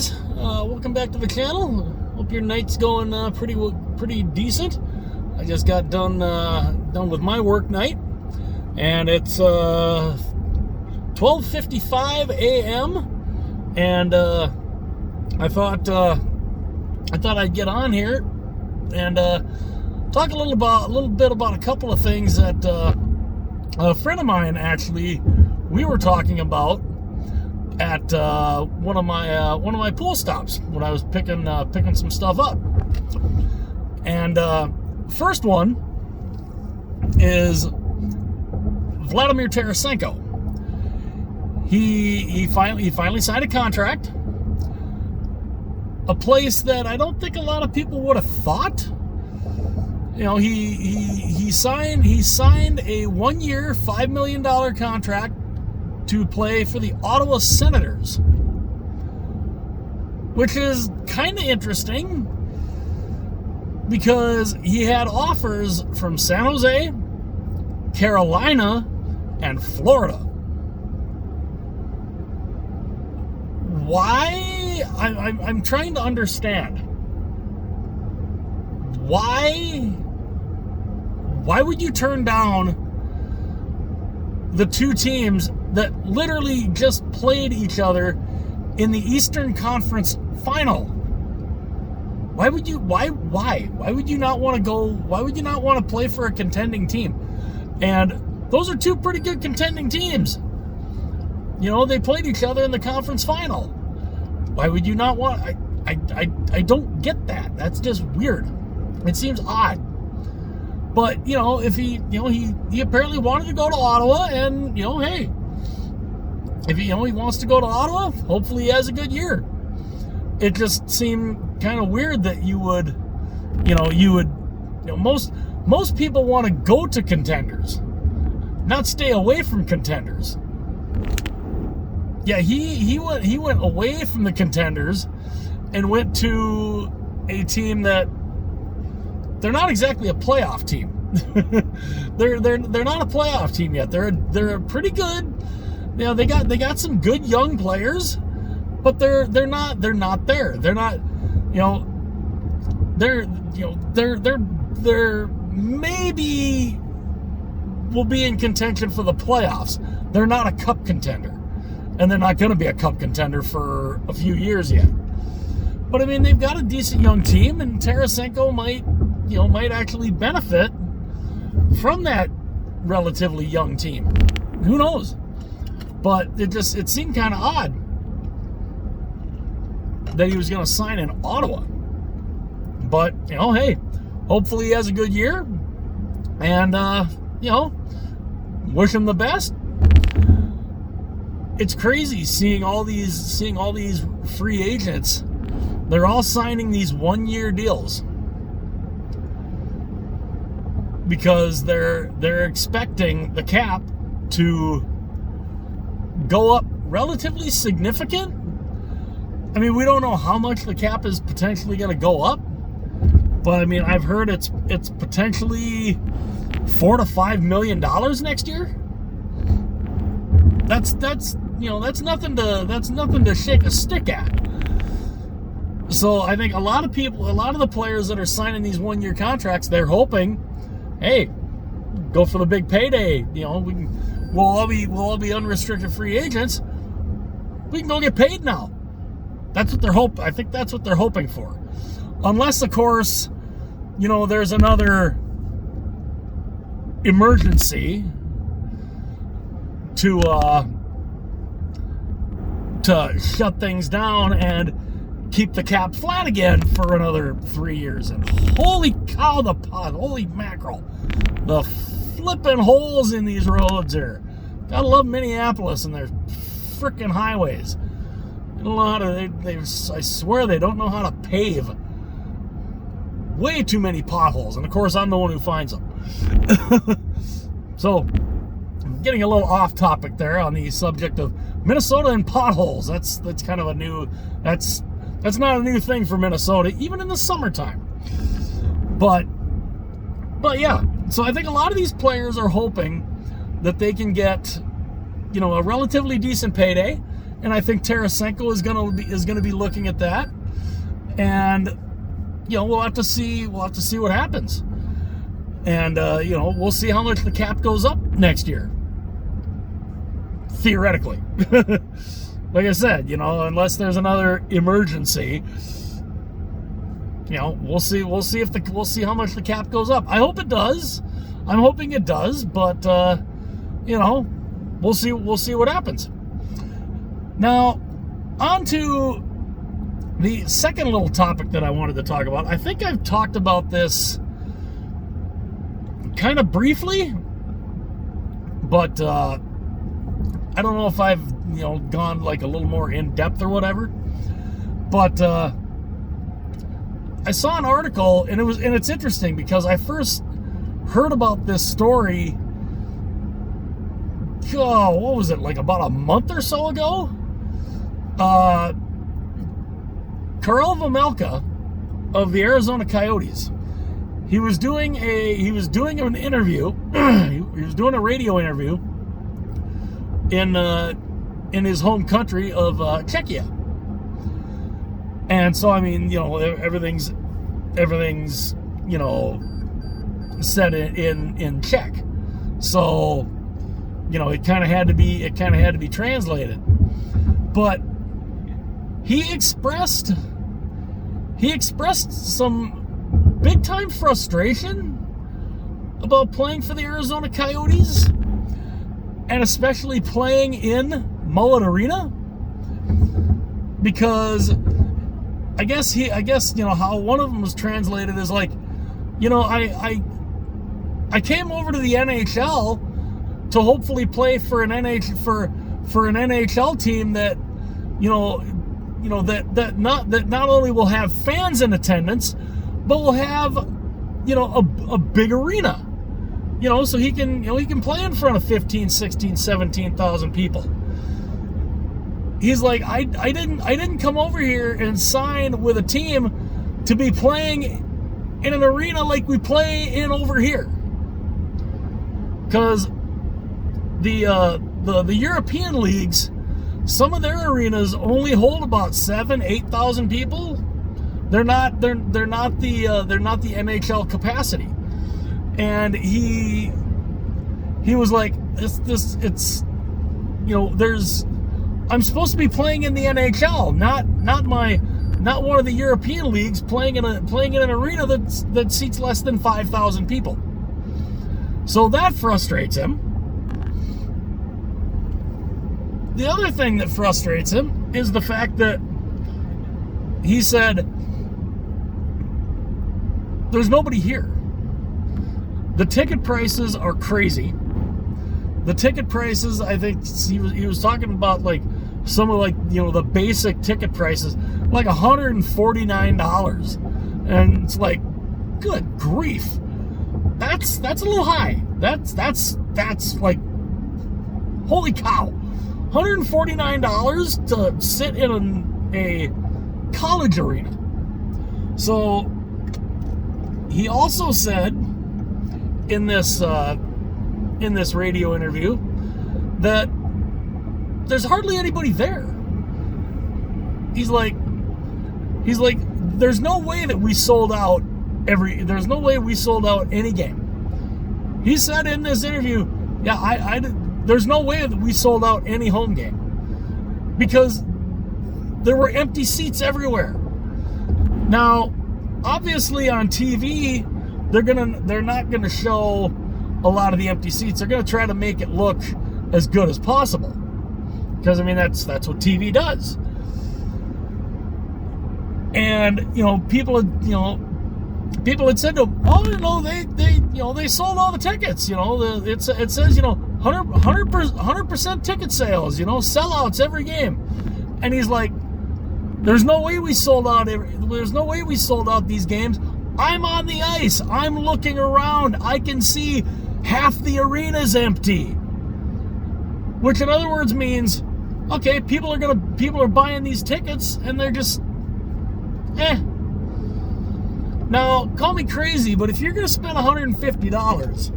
guys, welcome back to the channel. Hope your night's going pretty decent. I just got done with my work night, and it's 12:55 a.m. and I thought I'd get on here and talk a little bit about a couple of things that a friend of mine actually we were talking about at one of my pool stops when I was picking some stuff up. And first one is Vladimir Tarasenko. He finally signed a contract. A place that I don't think a lot of people would have thought. You know, he signed a 1-year, $5 million contract to play for the Ottawa Senators, which is kind of interesting because he had offers from San Jose, Carolina, and Florida. Why? I'm trying to understand. Why would you turn down the two teams that literally just played each other in the Eastern Conference Final? Why would you not want to go? Why would you not want to play for a contending team? And those are two pretty good contending teams. You know, they played each other in the conference final. Why would you not want? I don't get that. That's just weird. It seems odd. But, you know, if he apparently wanted to go to Ottawa, and, you know, hey, if he wants to go to Ottawa, hopefully he has a good year. It just seemed kind of weird that most people want to go to contenders, not stay away from contenders. Yeah, he went away from the contenders and went to a team that they're not exactly a playoff team. they're not a playoff team yet. They're pretty good. You know, they got some good young players, but they're not there. They're not, they're maybe will be in contention for the playoffs. They're not a cup contender, and they're not going to be a cup contender for a few years yet. But I mean, they've got a decent young team, and Tarasenko might actually benefit from that relatively young team. Who knows? But it seemed kind of odd that he was going to sign in Ottawa. But, hey, hopefully he has a good year, and wish him the best. It's crazy seeing all these free agents. They're all signing these 1-year deals because they're expecting the cap to go up relatively significant. I mean, we don't know how much the cap is potentially going to go up, but I mean, I've heard it's potentially $4 to $5 million next year. That's nothing to shake a stick at. So I think a lot of the players that are signing these 1-year contracts, they're hoping, hey, go for the big payday. We'll all be unrestricted free agents. We can go get paid now. That's what they're I think that's what they're hoping for. Unless, of course, there's another emergency to shut things down and keep the cap flat again for another 3 years. And holy cow, holy mackerel, the flipping holes in these roads here. Gotta love Minneapolis and their frickin' highways. They don't know how to. I swear they don't know how to pave. Way too many potholes, and of course I'm the one who finds them. So, I'm getting a little off topic there on the subject of Minnesota and potholes. That's kind of a new. That's not a new thing for Minnesota, even in the summertime. But yeah, so I think a lot of these players are hoping that they can get, a relatively decent payday and I think Tarasenko is going to be looking at that, and we'll have to see what happens, and we'll see how much the cap goes up next year, theoretically. Like I said, unless there's another emergency, we'll see how much the cap goes up. I hope it does. I'm hoping it does, but we'll see what happens. Now, on to the second little topic that I wanted to talk about. I think I've talked about this kind of briefly, but I don't know if I've gone like a little more in depth or whatever. But I saw an article, and it's interesting because I first heard about this story. What was it, like about a month or so ago? Karel Vameljlka of the Arizona Coyotes. He was doing an interview. He was doing a radio interview in his home country of Czechia. And so everything's said in Czech. So it kind of had to be translated. But he expressed some big time frustration about playing for the Arizona Coyotes, and especially playing in Mullet Arena, because I guess how one of them was translated is like, I came over to the NHL to hopefully play for an NHL team that that not only will have fans in attendance, but will have a big arena, so he can play in front of 15, 16, 17,000 people. He's like, I didn't come over here and sign with a team to be playing in an arena like we play in over here, because the European leagues, some of their arenas only hold about 8,000 people. They're not the NHL capacity. And he was like, it's I'm supposed to be playing in the NHL, not one of the European leagues, playing in an arena that seats less than 5,000 people. So that frustrates him. The other thing that frustrates him is the fact that he said there's nobody here. The ticket prices are crazy. The ticket prices, I think he was talking about like some of the basic ticket prices, like $149, and it's like, good grief, that's a little high. That's like, holy cow. $149 to sit in a college arena. So he also said in this radio interview that there's hardly anybody there. He's like, there's no way that we sold out any game. He said in this interview, there's no way that we sold out any home game, because there were empty seats everywhere. Now, obviously on TV, they're not gonna show a lot of the empty seats. They're gonna try to make it look as good as possible, because that's what TV does. And people had said to him, they sold all the tickets. It says 100% ticket sales, sellouts every game. And he's like, there's no way we sold out these games. I'm on the ice. I'm looking around. I can see half the arena's empty. Which in other words means, okay, people are buying these tickets and they're just Now, call me crazy, but if you're going to spend $150,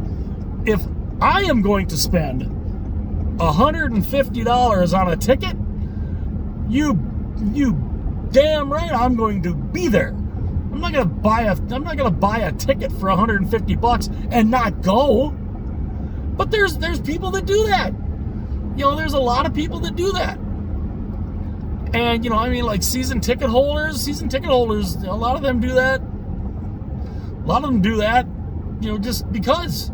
if I am going to spend $150 on a ticket, You damn right I'm going to be there. I'm not gonna buy a ticket for $150 and not go. But there's people that do that. There's a lot of people that do that. And like season ticket holders, a lot of them do that. A lot of them do that, just because.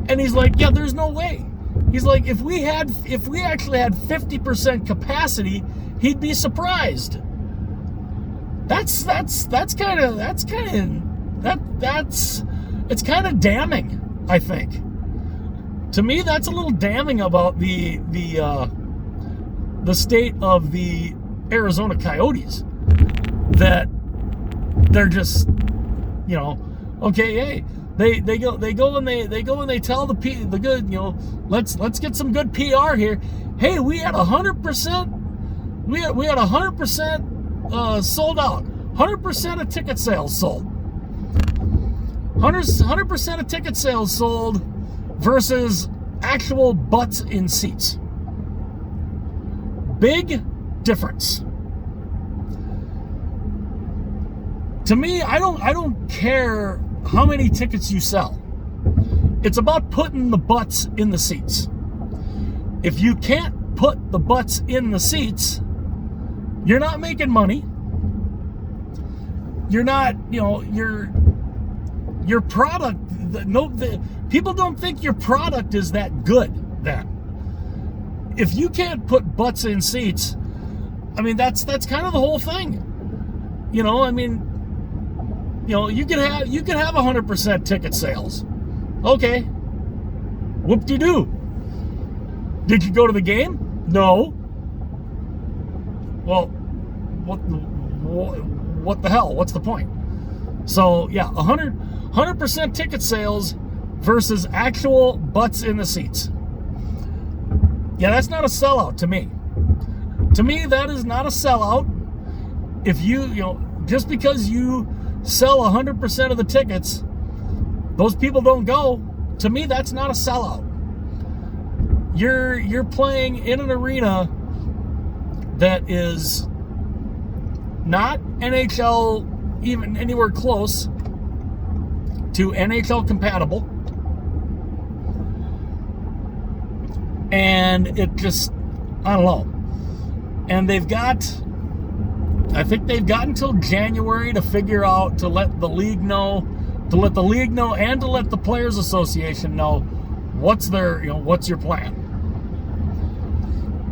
And he's like, yeah, there's no way. He's like, if we actually had 50% capacity, he'd be surprised. It's kind of damning, I think. To me, that's a little damning about the state of the Arizona Coyotes, that they're just, okay, hey, they go and they tell the good, let's get some good PR here. Hey, we had 100%, we had 100% sold out, 100% of ticket sales sold, 100% of ticket sales sold versus actual butts in seats. Big difference. To me, I don't care how many tickets you sell. It's about putting the butts in the seats. If you can't put the butts in the seats, you're not making money. You're not, your product, people don't think your product is that good then. If you can't put butts in seats, I mean, that's kind of the whole thing. You could have 100% ticket sales. Okay. Whoop-de-doo. Did you go to the game? No. Well, what the hell? What's the point? So, yeah, 100% ticket sales versus actual butts in the seats. Yeah, that's not a sellout to me. To me, that is not a sellout. If just because you sell 100% of the tickets, those people don't go. To me, that's not a sellout. You're playing in an arena that is not NHL even anywhere close to NHL compatible. And it just, I don't know. And I think they've got until January to figure out, to let the league know, and to let the Players Association know what's your plan.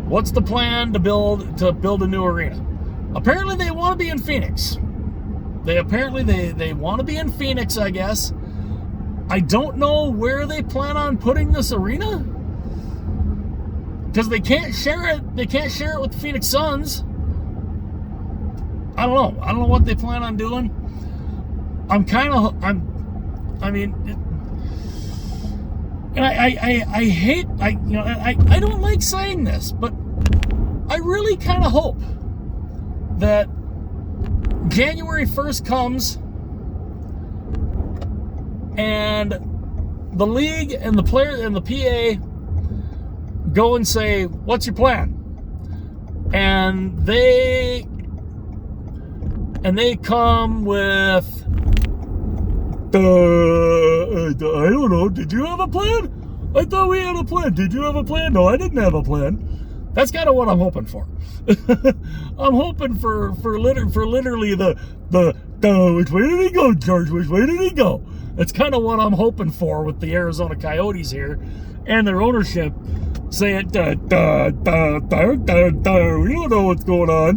What's the plan to build a new arena? Apparently they want to be in Phoenix. They want to be in Phoenix, I guess. I don't know where they plan on putting this arena, because they can't share it. They can't share it with the Phoenix Suns. I don't know what they plan on doing. I don't like saying this, but I really kind of hope that January 1st comes and the league and the players and the PA go and say, what's your plan? And they come with, I don't know, did you have a plan? I thought we had a plan. Did you have a plan? No, I didn't have a plan. That's kind of what I'm hoping for. I'm hoping for literally the which way did he go, George? Which way did he go? That's kind of what I'm hoping for with the Arizona Coyotes here and their ownership saying, we don't know what's going on.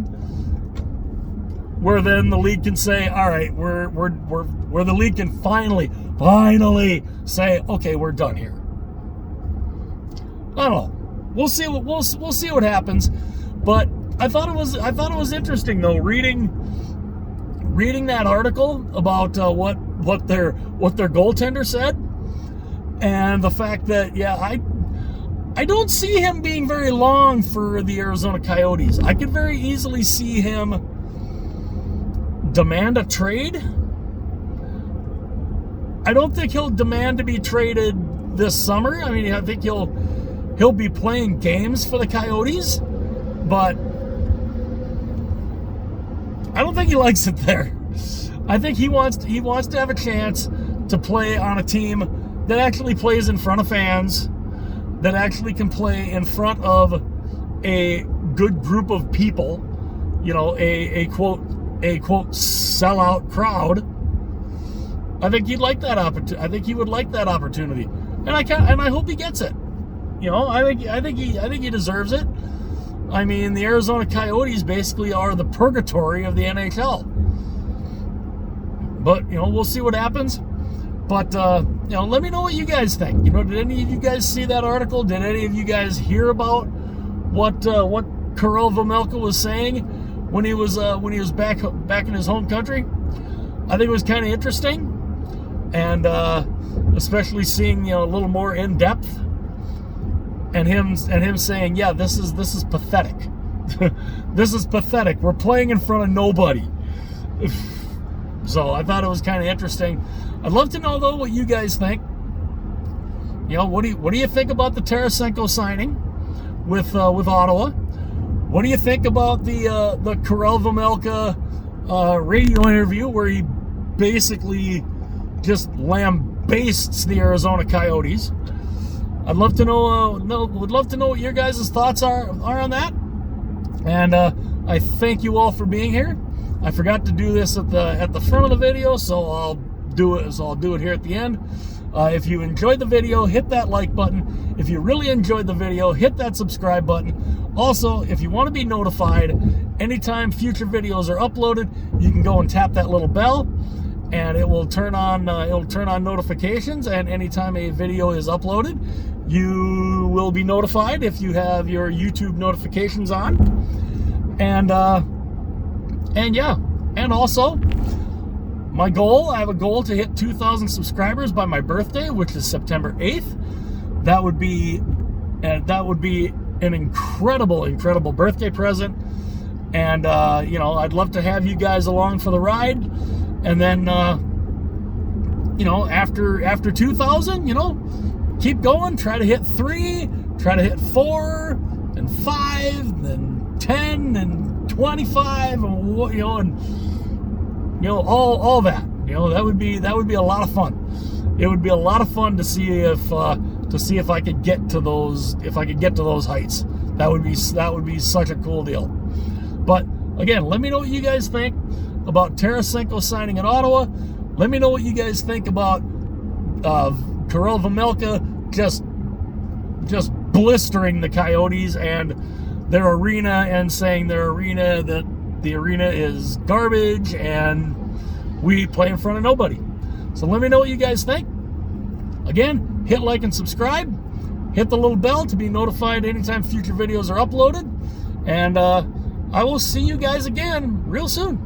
Where then the league can say, all right, where the league can finally say, okay, we're done here. I don't know. We'll see what happens. But I thought it was interesting though, reading that article about what their goaltender said, and the fact that I don't see him being very long for the Arizona Coyotes. I could very easily see him demand a trade. I don't think he'll demand to be traded this summer. I mean, I think he'll be playing games for the Coyotes, but don't think he likes it there. I think he wants to have a chance to play on a team that actually plays in front of fans, that actually can play in front of a good group of people, you know, a quote sellout crowd. I think he'd like that opportunity. I think he would like that opportunity, and I hope he gets it. You know, I think he deserves it. I mean, the Arizona Coyotes basically are the purgatory of the NHL. But, you know, we'll see what happens. But, you know, let me know what you guys think. You know, did any of you guys see that article? Did any of you guys hear about what Karel Vameljlka was saying when he was back in his home country? I think it was kind of interesting, and especially seeing, you know, a little more in depth, and him saying, yeah, this is pathetic. This is pathetic. We're playing in front of nobody. So I thought it was kind of interesting. I'd love to know, though, what you guys think. You know, what do you think about the Tarasenko signing with Ottawa? What do you think about the Karel Vameljlka radio interview where he basically just lambastes the Arizona Coyotes? I'd love to know. Would love to know what your guys' thoughts are on that. And I thank you all for being here. I forgot to do this at the front of the video, so I'll do it here at the end. If you enjoyed the video, hit that like button. If you really enjoyed the video, hit that subscribe button. Also, if you want to be notified anytime future videos are uploaded, you can go and tap that little bell, and it will turn on notifications. And anytime a video is uploaded, you will be notified if you have your YouTube notifications on. And yeah, and also I have a goal to hit 2,000 subscribers by my birthday, which is September 8th. That would be an incredible birthday present. And you know, I'd love to have you guys along for the ride. And then you know, after 2,000, you know, keep going, try to hit 3, try to hit 4 and 5, then 10 and 25, and you know, and you know, all that. You know, that would be a lot of fun. It would be a lot of fun to see if I could get to those heights. That would be such a cool deal. But again, let me know what you guys think about Tarasenko signing in Ottawa. Let me know what you guys think about Karel Vameljlka just blistering the Coyotes and their arena, and saying that the arena is garbage and we play in front of nobody. So let me know what you guys think. Again, hit like and subscribe. Hit the little bell to be notified anytime future videos are uploaded. And I will see you guys again real soon.